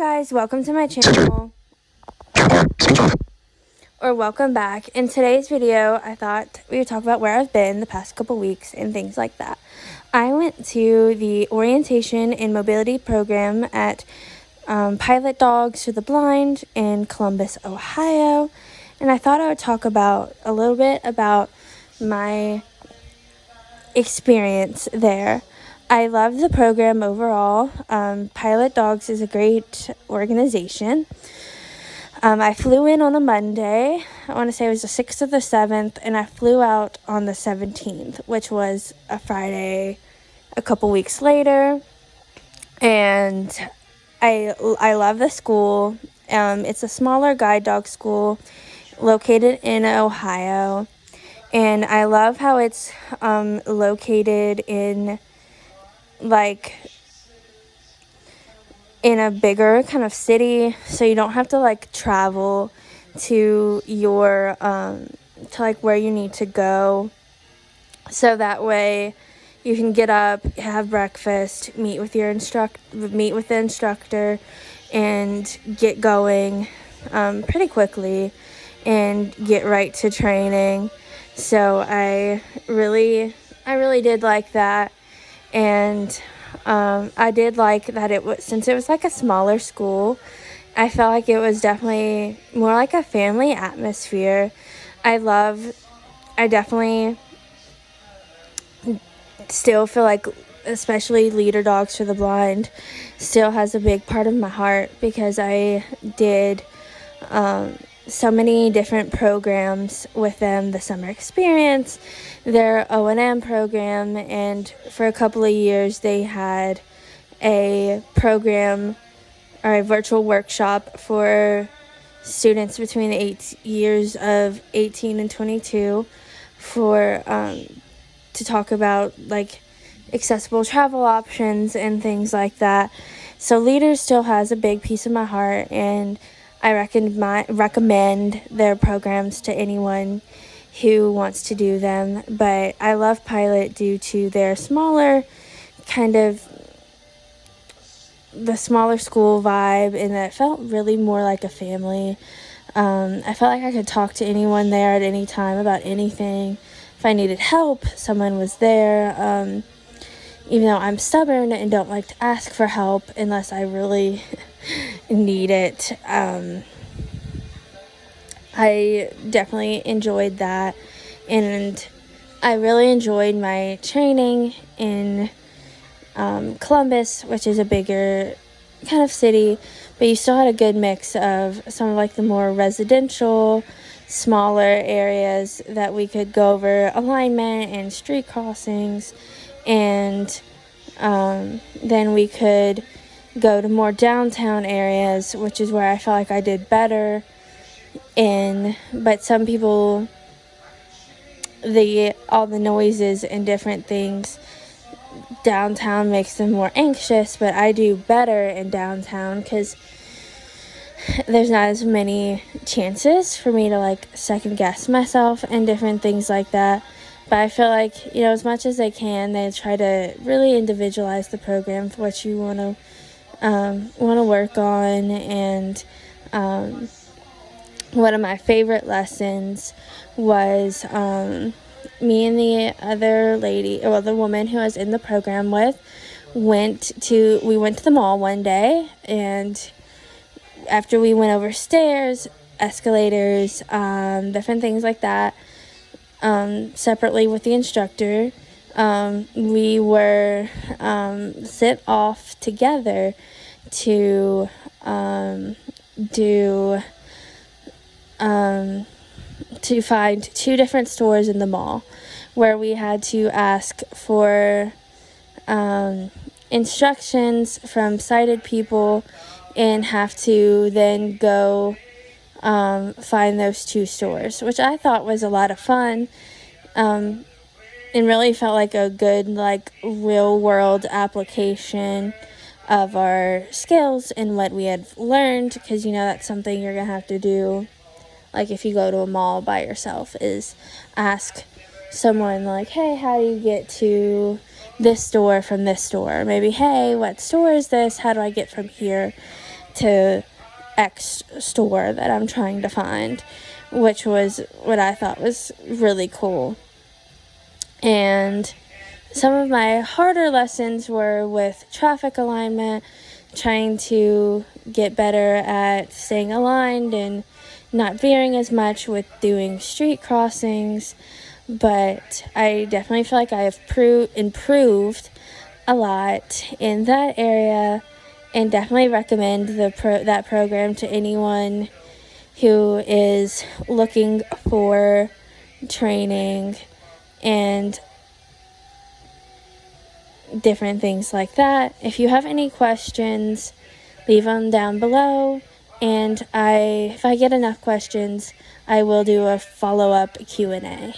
guys, welcome to my channel, or welcome back. In today's video, I thought we would talk about where I've been the past couple weeks and things like that. I went to the Orientation and Mobility Program at Pilot Dogs for the Blind in Columbus, Ohio, and I thought I would talk about a little bit about my experience there. I love the program overall. Pilot Dogs is a great organization. I flew in on a Monday. I want to say it was the 6th or the 7th, and I flew out on the 17th, which was a Friday a couple weeks later. And I love the school. It's a smaller guide dog school located in Ohio. And I love how it's located in in a bigger kind of city, so you don't have to travel to your to where you need to go. So that way you can get up, have breakfast, meet with the instructor, and get going pretty quickly and get right to training. So I really did like that. And I did like that since it was like a smaller school, I felt like it was definitely more like a family atmosphere. I definitely still feel like, especially Leader Dogs for the Blind, still has a big part of my heart, because I did so many different programs with them. The summer experience, their O&M program, and for a couple of years they had a program or a virtual workshop for students between the years of 18 and 22 for to talk about accessible travel options and things like that. So Leader still has a big piece of my heart, and I recommend their programs to anyone who wants to do them. But I love Pilot due to their smaller the smaller school vibe, and that felt really more like a family. I felt like I could talk to anyone there at any time about anything. If I needed help, someone was there. Even though I'm stubborn and don't like to ask for help unless I really need it, I definitely enjoyed that. And I really enjoyed my training in Columbus, which is a bigger kind of city, but you still had a good mix of some of the more residential, smaller areas that we could go over alignment and street crossings, and then we could go to more downtown areas, which is where I felt like I did better in. But some people, all the noises and different things downtown makes them more anxious, but I do better in downtown because there's not as many chances for me to second guess myself and different things like that. But I feel like, as much as they can, they try to really individualize the program for what you want to work on. And one of my favorite lessons was me and the other lady, or the woman who I was in the program with, we went to the mall one day, and after we went over stairs, escalators, different things like that, separately with the instructor, we were set off together to find two different stores in the mall, where we had to ask for instructions from sighted people and have to then go find those two stores, which I thought was a lot of fun, and really felt like a good real world application of our skills and what we had learned, because that's something you're gonna have to do if you go to a mall by yourself, is ask someone hey, how do you get to this store from this store? Maybe, hey, what store is this? How do I get from here? to X store that I'm trying to find, which was what I thought was really cool. And some of my harder lessons were with traffic alignment, trying to get better at staying aligned and not veering as much with doing street crossings. But I definitely feel like I have improved a lot in that area, and definitely recommend that program to anyone who is looking for training and different things like that. If you have any questions, leave them down below, and if I get enough questions, I will do a follow-up Q&A.